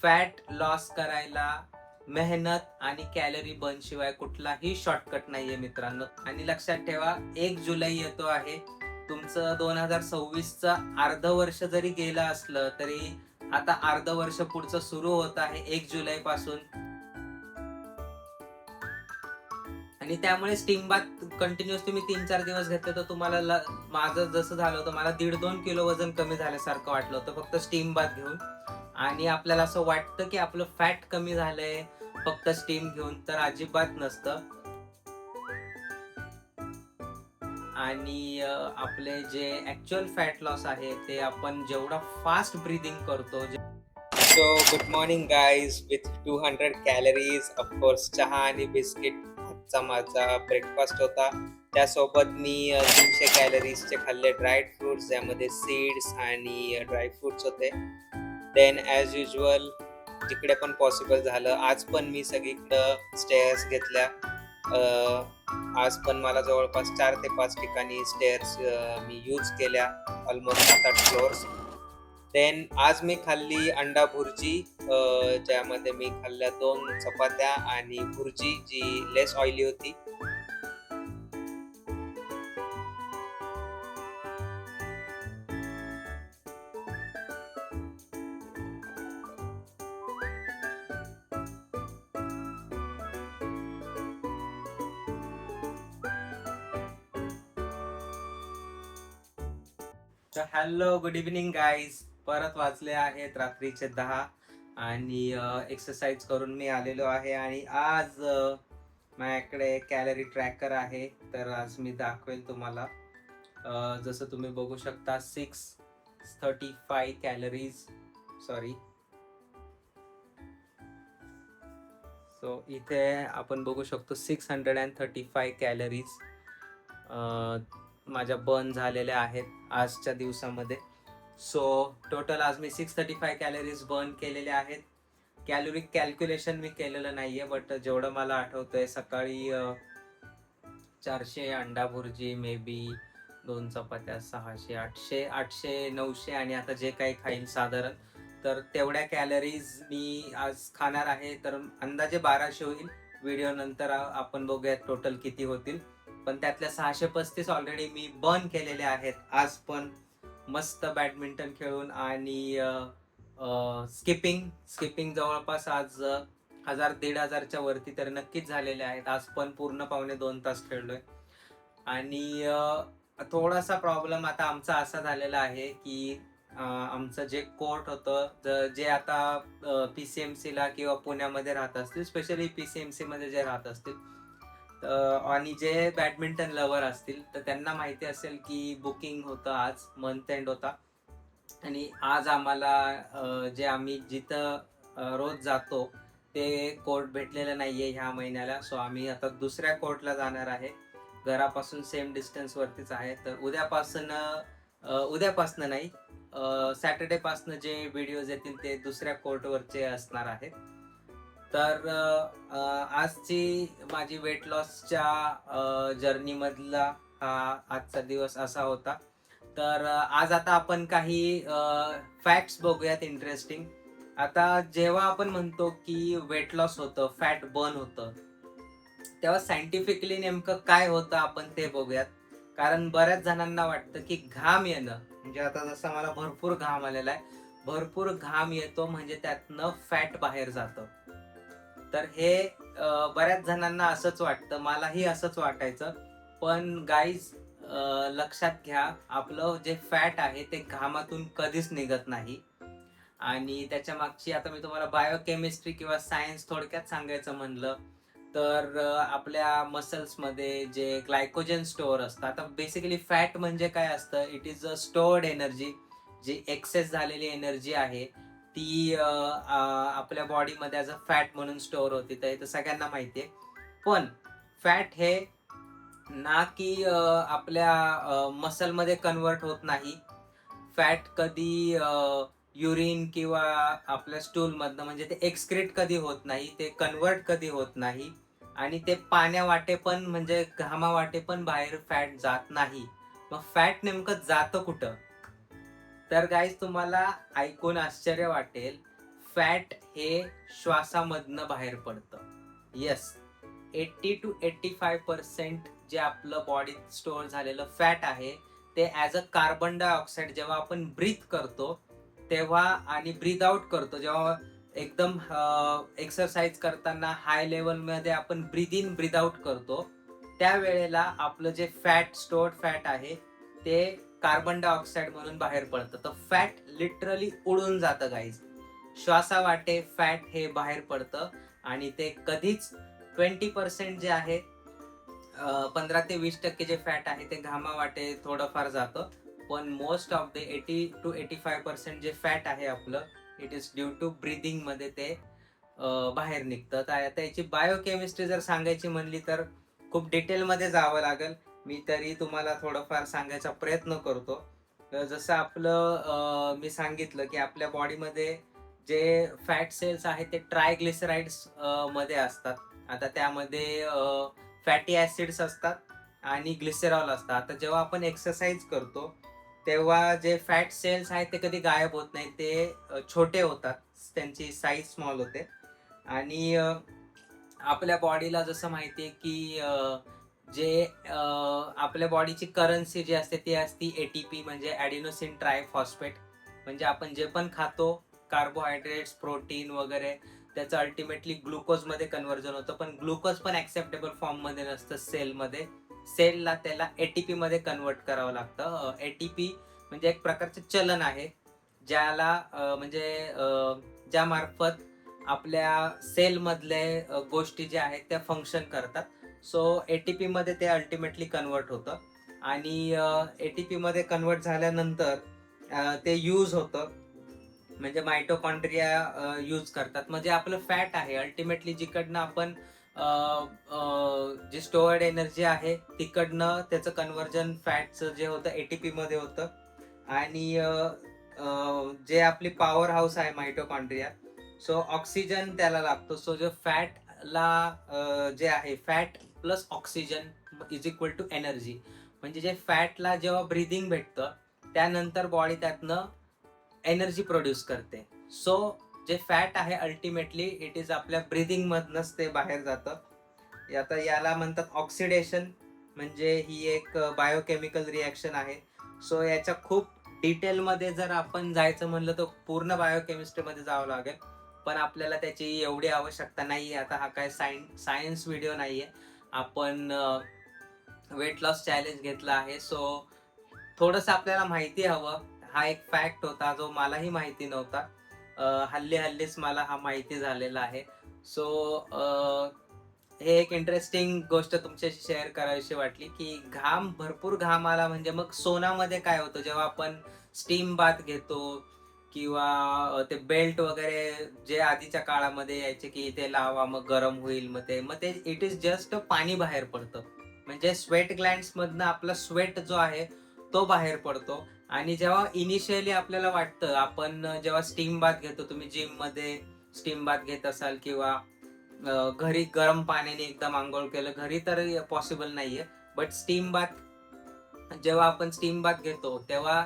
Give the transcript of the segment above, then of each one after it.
Fat loss करायला मेहनत आणि कॅलरी बर्न शिवाय कुठलाही शॉर्टकट नाहीये मित्रांनो. आणि लक्षात ठेवा, 1 जुलै येतो आहे. तुमचं 2026चं अर्ध वर्ष जरी गेलं असलं तरी आता अर्ध वर्ष पुढचं सुरू होत आहे 1 जुलै पासून. आणि त्यामुळे स्टीम बाथ कंटिन्युअस तुम्ही 3-4 दिवस घेतले तर तुम्हाला माझं जसं झालं होतं, मला 1.5-2 किलो वजन कमी झाल्यासारखं वाटलं होतं फक्त स्टीम बाथ घेऊन. आणि आपल्याला असं वाटतं की आपलं फॅट कमी झालंय फक्त स्टीम घेऊन, तर अजिबात नसतं. आणि आपले जे ऍक्च्युअल फॅट लॉस आहे ते आपण जेवढा फास्ट ब्रीदिंग करतो. So good morning guys, with 200 calories, of course चहा आणि बिस्किट आजचा माझा ब्रेकफास्ट होता. त्यासोबत मी 300 कॅलरीजचे खाल्ले ड्रायड फ्रुट्स, ज्यामध्ये सीड्स आणि ड्राय फ्रुट्स होते. देन ॲज युजल जिकडे पण पॉसिबल झालं, आज पण मी सगळीकडं स्टेअर्स घेतल्या. आज पण मला जवळपास 4 ते 5 ठिकाणी स्टेअर्स मी यूज केल्या, ऑलमोस्ट 7-8 फ्लोअर्स. देन आज मी खाल्ली अंडा भुर्जी, ज्यामध्ये मी खाल्ल्या 2 चपात्या आणि भुर्जी जी लेस ऑइली होती. तर हॅलो, गुड इव्हनिंग गाईज. परत वाजले आहेत रात्रीचे 10 आणि एक्सरसाइज करून मी आलेलो आहे. आणि आज माझ्याकडे कॅलरी ट्रॅकर आहे, तर आज मी दाखवेल तुम्हाला. जसं तुम्ही बघू शकता 635 कॅलरीज, सॉरी. सो इथे आपण बघू शकतो 635 कॅलरीज माझ्या बर्न झालेल्या आहेत आजच्या दिवसामध्ये. सो टोटल आज मी 635 कॅलरीज बर्न केलेल्या आहेत. कॅलोरिक कॅल्क्युलेशन मी केलेलं नाहीये, बट जेवढं मला आठवतंय सकाळी 400 अंडा भुर्जी, मे बी 2 चपात्या, 600, 800, 900 आणि आता जे काही खाईल साधारण, तर तेवढ्या कॅलरीज मी आज खाणार आहे. तर अंदाजे 1200 होईल. व्हिडिओ नंतर आपण बघूयात टोटल किती होतील. पण त्यातल्या 635 ऑलरेडी मी बर्न केलेले आहेत आज पण, मस्त बॅडमिंटन खेळून. आणि स्किपिंग जवळपास आज 1000-1500च्या वरती तर नक्कीच झालेले आहेत. आज पण पूर्ण पावणे 2 तास खेळलोय. आणि थोडासा प्रॉब्लेम आता आमचा असा झालेला आहे की आमचं जे कोर्ट होतं, जे आता PCMC ला किंवा पुण्यामध्ये राहत असतील, स्पेशली PCMC मध्ये जे राहत असतील आणि जे बॅडमिंटन लवर असतील, तर त्यांना माहिती असेल की बुकिंग होतं, आज मंथ एंड होता. आणि आज आम्हाला जे आम्ही जिथं रोज जातो ते कोर्ट भेटलेलं नाहीये ह्या महिन्याला. सो आम्ही आता दुसऱ्या कोर्टला जाणार आहे. घरापासून सेम डिस्टन्स वरतीच आहे. तर उद्यापासनं नाही, सॅटर्डे पासनं जे व्हिडिओज येतील ते दुसऱ्या कोर्टवरचे असणार आहेत. तर आजची माझी वेट लॉसच्या जर्नी मधला हा आजचा दिवस असा होता. तर आज आता आपण काही फॅक्ट्स बघूयात इंटरेस्टिंग. आता जेव्हा आपण म्हणतो की वेट लॉस होतं, फॅट बर्न होतं, तेव्हा सायंटिफिकली नेमकं काय होतं आपण ते बघूयात. कारण बऱ्याच जणांना वाटतं की घाम येणं, म्हणजे आता जसं मला भरपूर घाम आलेला आहे, भरपूर घाम येतो म्हणजे त्यातनं फॅट बाहेर जातं. तर हे बऱ्याच जणांना असंच वाटतं, मलाही असंच वाटायचं. पण गाईज, लक्षात घ्या, आपलं जे फॅट आहे ते घामातून कधीच निघत नाही. आणि त्याच्या मागची आता मी तुम्हाला बायोकेमिस्ट्री किंवा सायन्स थोडक्यात सांगायचं म्हणलं तर आपल्या मसल्समध्ये जे ग्लायकोजन स्टोअर असतं. आता बेसिकली फॅट म्हणजे काय असतं, it is a stored energy. जी एक्सेस झालेली एनर्जी आहे ती आपल्या बॉडीमध्ये ॲज अ फॅट म्हणून स्टोअर होते. तर हे तर सगळ्यांना माहिती आहे. पण फॅट हे ना की आपल्या मसलमध्ये कन्वर्ट होत नाही. फॅट कधी युरिन किंवा आपल्या स्टूलमधनं, म्हणजे ते एक्सक्रीट कधी होत नाही, ते कन्वर्ट कधी होत नाही. आणि ते पाण्यावाटे पण, म्हणजे घामावाटे पण बाहेर फॅट जात नाही. मग फॅट नेमकं जातं कुठं? तर गाईज, तुम्हाला ऐकून आश्चर्य वाटेल, फॅट हे श्वासामधनं बाहेर पडतं. येस, 80 to 85% जे आपलं बॉडीत स्टोअर झालेलं फॅट आहे ते ॲज अ कार्बन डायऑक्साईड जेव्हा आपण ब्रीथ करतो तेव्हा आणि ब्रीथ आउट करतो, जेव्हा एकदम एक्सरसाइज करताना हाय लेवलमध्ये आपण ब्रीथ इन ब्रीथ आउट करतो, त्यावेळेला आपलं जे स्टोअर्ड फॅट आहे ते कार्बन डायऑक्साईड म्हणून बाहेर पडतं. तर फॅट लिटरली उडून जातं गाईज. श्वासावाटे फॅट हे बाहेर पडतं आणि ते कधीच 20% जे आहे 15 ते 20% जे फॅट आहे ते घामावाटे थोडंफार जातं. पण मोस्ट ऑफ द 80 to 85% जे फॅट आहे आपलं, it is due to breathing मध्ये ते बाहेर निघतं. तर आता याची बायोकेमिस्ट्री जर सांगायची म्हणली तर खूप डिटेलमध्ये जावं लागेल. मी तरी तुम्हाला थोडंफार सांगायचा प्रयत्न करतो. जसं आपलं मी सांगितलं की आपल्या बॉडीमध्ये जे फॅट सेल्स आहेत ते ट्रायग्लिसराइड्स मध्ये असतात. आता त्यामध्ये फॅटी ऍसिड्स असतात आणि ग्लिसेरॉल असतात. आता जेव्हा आपण एक्सरसाइज करतो तेव्हा जे फॅट सेल्स आहेत ते कधी गायब होत नाही, ते छोटे होतात, त्यांची साईज स्मॉल होते. आणि आपल्या बॉडीला जसं माहितीये की जे आपल्या बॉडीची करन्सी जी असते ती असती एटीपी, म्हणजे ॲडिनोसिन ट्रायफॉस्फेट. म्हणजे आपण जे पण खातो, कार्बोहायड्रेट्स, प्रोटीन वगैरे, त्याचं अल्टिमेटली ग्लुकोजमध्ये कन्व्हर्जन होतं. पण ग्लुकोज पण ऍक्सेप्टेबल फॉर्ममध्ये नसतं सेलमध्ये. सेलला त्याला एटीपी मध्ये कन्वर्ट करावं लागतं. एटीपी म्हणजे एक प्रकारचं चलन आहे ज्याला म्हणजे ज्या मार्फत आपल्या सेलमधले गोष्टी ज्या आहेत त्या फंक्शन करतात. सो एटीपी मध्ये ते अल्टिमेटली कन्वर्ट होतं आणि एटीपी मध्ये कन्वर्ट झाल्यानंतर ते यूज होतं, म्हणजे मायटोकॉन्ड्रिया यूज करतात. म्हणजे आपलं फॅट आहे अल्टिमेटली जिकडनं आपण जी स्टोअर्ड एनर्जी आहे तिकडनं त्याचं कन्व्हर्जन फॅटचं जे होतं एटीपी मध्ये होतं. आणि जे आपली पॉवर हाऊस आहे मायटोकॉन्ड्रिया, सो ऑक्सिजन त्याला लागतो. सो जो फॅटला जे आहे fat plus oxygen is equal to energy. म्हणजे जे फॅटला जेव्हा ब्रिदिंग भेटतं त्यानंतर बॉडी त्यातनं एनर्जी प्रोड्यूस करते. सो जे फॅट आहे अल्टिमेटली इट इज आपल्या ब्रिदिंग मधनच ते बाहेर जातं. आता याला म्हणतात ऑक्सिडेशन, म्हणजे ही एक बायोकेमिकल रिॲक्शन आहे. सो याच्या खूप डिटेलमध्ये जर आपण जायचं म्हणलं तर पूर्ण बायोकेमिस्ट्री मध्ये जावं लागेल, पण आपल्याला त्याची एवढी आवश्यकता नाहीये. आता हा काय सायन्स व्हिडिओ नाहीये, आपण वेट लॉस चॅलेंज घेतला आहे. सो थोडंसं आपल्याला माहिती हवं. हा एक फॅक्ट होता जो मलाही माहिती नव्हता. हल्लीच मला हा माहिती झालेला आहे. सो हे एक इंटरेस्टिंग गोष्ट तुमच्याशी शेअर करावीशी वाटली की भरपूर घाम आला म्हणजे मग सोनामध्ये काय होतं जेव्हा आपण स्टीम बाथ घेतो किंवा ते बेल्ट वगैरे जे आधीच्या काळामध्ये यायचे की ते लावा मग गरम होईल, मग ते इट इज जस्ट पाणी बाहेर पडतं. म्हणजे स्वेट ग्लँड्स मधनं आपला स्वेट जो आहे तो बाहेर पडतो. आणि जेव्हा इनिशियली आपल्याला वाटतं, आपण जेव्हा स्टीम बाथ घेतो, तुम्ही जिम मध्ये स्टीम बाथ घेत असाल किंवा घरी गरम पाण्याने एकदम आंघोळ केलं, घरी तर पॉसिबल नाहीये, बट स्टीम बाथ जेव्हा आपण स्टीम बाथ घेतो तेव्हा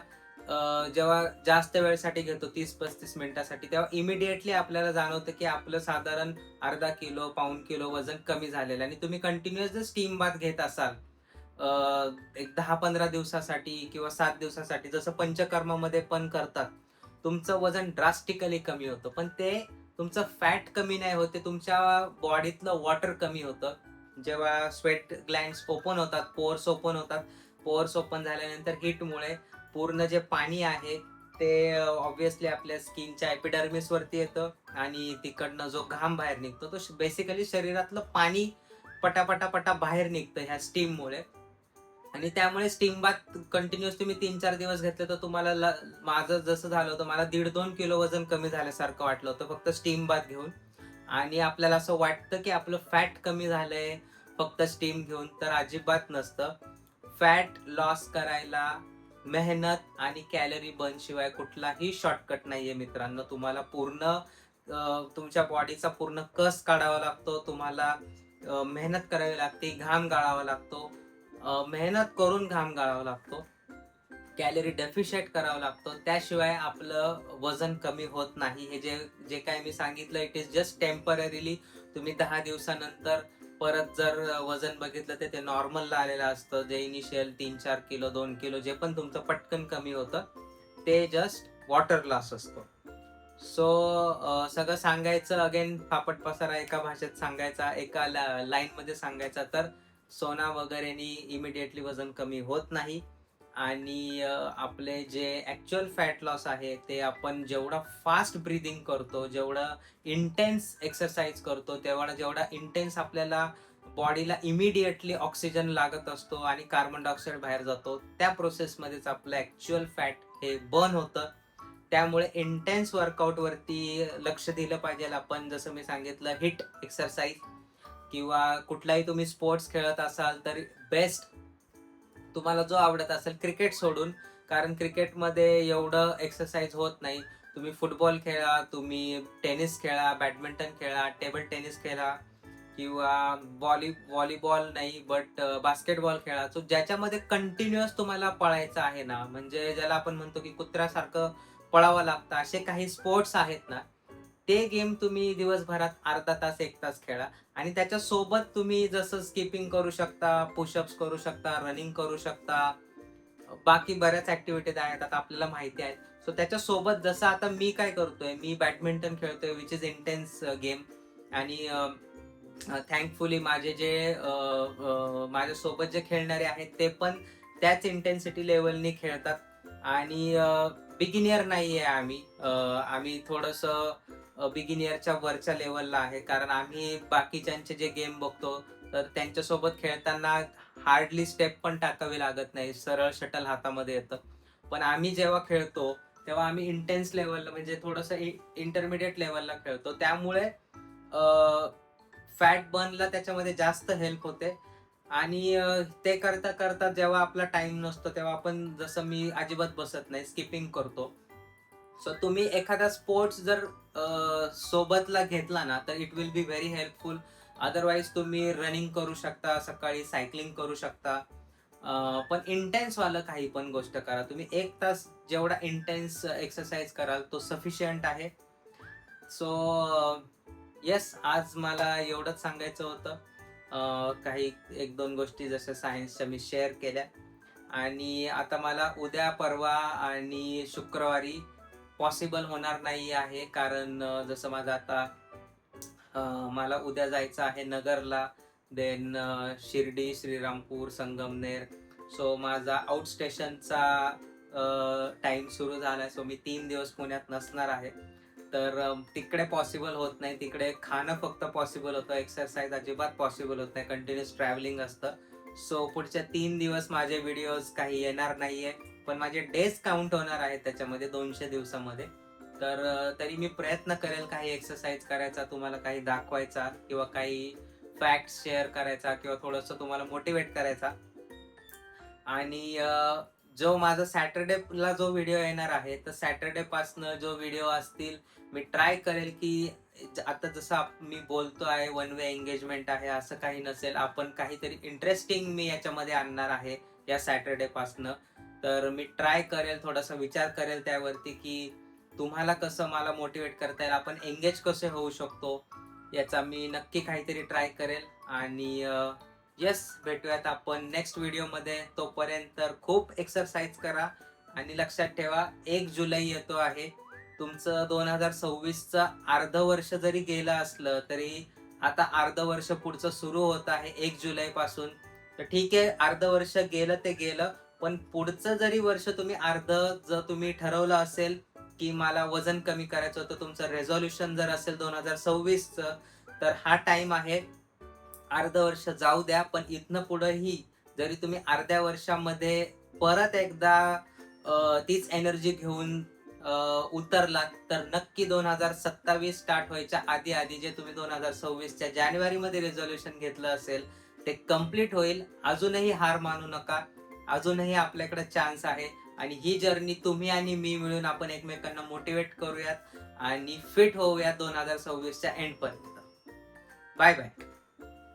जेव्हा जास्त वेळसाठी घेतो 30-35 मिनिटासाठी, तेव्हा इमिडिएटली आपल्याला जाणवतं की आपलं साधारण अर्धा किलो पाऊण किलो वजन कमी झालेलं. आणि तुम्ही कंटिन्युअस जर स्टीम बाथ घेत असाल एक 10-15 दिवसासाठी किंवा 7 दिवसासाठी, जसं पंचकर्मामध्ये पण करतात, तुमचं वजन ड्रास्टिकली कमी होतं. पण ते तुमचं फॅट कमी नाही होते, तुमच्या बॉडीतलं वॉटर कमी होतं. जेव्हा स्वेट ग्लँड्स ओपन होतात, पोअर्स ओपन झाल्यानंतर हीटमुळे पूर्ण जे पाणी आहे ते ऑब्व्हियसली आपल्या स्किनच्या एपिडर्मिस वरती येतं आणि तिकडनं जो घाम बाहेर निघतो तो बेसिकली शरीरातलं पाणी पटापटा बाहेर निघतं ह्या स्टीममुळे. आणि त्यामुळे स्टीम बाथ कंटिन्युअस तुम्ही 3-4 दिवस घेतले तर तुम्हाला माझं जसं झालं होतं, मला 1.5-2 किलो वजन कमी झाल्यासारखं वाटलं होतं फक्त स्टीम बाथ घेऊन. आणि आपल्याला असं वाटतं की आपलं फॅट कमी झालंय फक्त स्टीम घेऊन, तर अजिबात नसतं. फॅट लॉस करायला मेहनत आणि कॅलरी बर्न शिवाय कुठलाही शॉर्टकट नाहीये मित्रांनो. तुम्हाला पूर्ण तुमच्या बॉडीचा पूर्ण कस काढावा लागतो, तुम्हाला मेहनत करावी लागते, घाम गाळावा लागतो, मेहनत करून घाम गाळावा लागतो. कॅलरी डेफिशिएट करावा लागतो, त्याशिवाय आपलं वजन कमी होत नाही. हे जे जे काय मी सांगितलं इट इज जस्ट टेम्पररीली. तुम्ही 10 दिवसानंतर परत जर वजन बघितलं तर ते नॉर्मलला आलेलं असतं. जे इनिशियल 3-4 किलो 2 किलो जे पण तुमचं पटकन कमी होतं ते जस्ट वॉटर लॉस असतो. सो सगळं सांगायचं अगेन फापट पसारा एका भाषेत सांगायचा, एका लाईनमध्ये सांगायचा तर सोना वगैरेनी इमिडिएटली वजन कमी होत नाही. आणि आपले जे ॲक्च्युअल फॅट लॉस आहे ते आपण जेवढा फास्ट ब्रीदिंग करतो, जेवढं इंटेन्स एक्सरसाइज करतो, जेवढा इंटेन्स आपल्याला बॉडीला इमिडिएटली ऑक्सिजन लागत असतो आणि कार्बन डायऑक्साईड बाहेर जातो, त्या प्रोसेसमध्येच आपलं ॲक्च्युअल फॅट हे बर्न होतं. त्यामुळे इंटेन्स वर्कआउटवरती लक्ष दिलं पाहिजे आपण. जसं मी सांगितलं हिट एक्सरसाइज किंवा कुठलाही तुम्ही स्पोर्ट्स खेळत असाल तर बेस्ट तुम्हाला जो आवडत असेल क्रिकेट सोडून, कारण क्रिकेटमध्ये एवढं एक्सरसाइज होत नाही. तुम्ही फुटबॉल खेळा, तुम्ही टेनिस खेळा, बॅडमिंटन खेळा, टेबल टेनिस खेळा किंवा व्हॉलीबॉल नाही बट बास्केटबॉल खेळा. सो ज्याच्यामध्ये कंटिन्युअस तुम्हाला पळायचं आहे ना, म्हणजे ज्याला आपण म्हणतो की कुत्र्यासारखं पळावं लागतं, असे काही स्पोर्ट्स आहेत ना, ते गेम तुम्ही दिवसभरात अर्धा तास 1 तास खेळा. आणि त्याच्यासोबत तुम्ही जसं स्किपिंग करू शकता, पुशअप्स करू शकता, रनिंग करू शकता. बाकी बऱ्याच ॲक्टिव्हिटीज आहेत आता आपल्याला माहिती आहेत. सो त्याच्यासोबत जसं आता मी काय करतोय, मी बॅडमिंटन खेळतोय विच इज इंटेन्स गेम. आणि थँकफुली माझे जे माझ्यासोबत जे खेळणारे आहेत ते पण त्याच इंटेन्सिटी लेवलनी खेळतात. आणि बिगिनियर नाहीये आम्ही. आम्ही थोडंसं बिगिनियरच्या वरच्या लेवलला आहे, कारण आम्ही बाकीच्यांचे जे गेम बघतो तर त्यांच्यासोबत खेळताना हार्डली स्टेप पण टाकावी लागत नाही, सरळ शटल हातामध्ये येतं. पण आम्ही जेव्हा खेळतो तेव्हा आम्ही इंटेन्स लेवलला म्हणजे थोडंसं इंटरमिडिएट लेवलला खेळतो. त्यामुळे फॅट बर्नला त्याच्यामध्ये जास्त हेल्प होते. आणि ते करता करता जेव्हा आपला टाइम नसतो तेव्हा आपण, जसं मी अजिबात बसत नाही, स्किपिंग करतो. सो तुम्ही एखादा स्पोर्ट्स जर सोबतला घेतला ना तर it will be very helpful. Otherwise तुम्ही रनिंग करू शकता, सकाळी सायकलिंग करू शकता. पण इंटेन्स वालं काही पण गोष्ट करा. तुम्ही 1 तास जेवढा इंटेन्स एक्सरसाइज कराल तो सफिशियंट आहे. सो येस, आज मला एवढंच सांगायचं होतं. काही 1-2 गोष्टी जशा सायन्सच्या मी शेअर केल्या. आणि आता मला उद्या, परवा आणि शुक्रवारी पॉसिबल होणार नाही आहे, कारण जसं माझं आता मला उद्या जायचं आहे नगरला, देन शिर्डी, श्रीरामपूर, संगमनेर. सो माझा आउट स्टेशनचा टाइम सुरू झालाय. सो मी 3 दिवस पुण्यात नसणार आहे. तर तिकडे पॉसिबल होत नाही. तिकडे खाणं फक्त पॉसिबल होतं, एक्सरसाइज अजिबात पॉसिबल होत नाही, कंटिन्युअस ट्रॅव्हलिंग असतं. सो पुढच्या 3 दिवस माझे व्हिडिओज काही येणार नाहीये, पण माझे डेज काउंट होणार आहेत त्याच्यामध्ये 200 दिवसामध्ये. तर तरी मी प्रयत्न करेल काही एक्सरसाइज करायचा, तुम्हाला काही दाखवायचा किंवा काही फॅक्ट्स शेअर करायचा किंवा थोडंसं तुम्हाला मोटिवेट करायचा. आणि जो माझा सॅटर्डेला जो व्हिडिओ येणार आहे तर सॅटर्डे पासनं जो व्हिडिओ असतील, मी ट्राय करेल की आता जसं मी बोलतो आहे वन वे एंगेजमेंट आहे असं काही नसेल. आपण काहीतरी इंटरेस्टिंग मी याच्यामध्ये आणणार आहे या सॅटर्डे पासनं. तर मी ट्राय करेल, थोडासा विचार करेल त्यावरती की तुम्हाला कसं मला मोटिवेट करता येईल, आपण एंगेज कसे होऊ शकतो, याचा मी नक्की काहीतरी ट्राय करेल. आणि येस, भेटूयात आपण नेक्स्ट व्हिडिओमध्ये. तोपर्यंत खूप एक्सरसाइज करा. आणि लक्षात ठेवा 1 जुलै येतो आहे. तुमचं 2026चं अर्ध वर्ष जरी गेलं असलं तरी आता अर्ध वर्ष पुढचं सुरू होत आहे 1 जुलै पासून. तर ठीक आहे, अर्ध वर्ष गेलं ते गेलं, पण पुढचं जरी वर्ष तुम्ही जर तुम्ही ठरवलं असेल की मला वजन कमी करायचं होतं, तुमचं रेझोल्युशन जर असेल 2026चं, तर हा टाइम आहे. अर्ध वर्ष जाऊ द्या, पण इथनं पुढेही जरी तुम्ही अर्ध्या वर्षामध्ये परत एकदा तीच एनर्जी घेऊन उतरलात तर नक्की 2027 स्टार्ट व्हायच्या आधी आधी जे तुम्ही 2026च्या जानेवारीमध्ये रेझोल्युशन घेतलं असेल ते कम्प्लीट होईल. अजूनही हार मानू नका, अजूनही आपल्याकडे चान्स आहे. आणि ही जर्नी तुम्ही आणि मी मिळून आपण एकमेकांना मोटिवेट करूयात आणि फिट होऊयात 2026च्या एंड पर्यंत. Bye bye.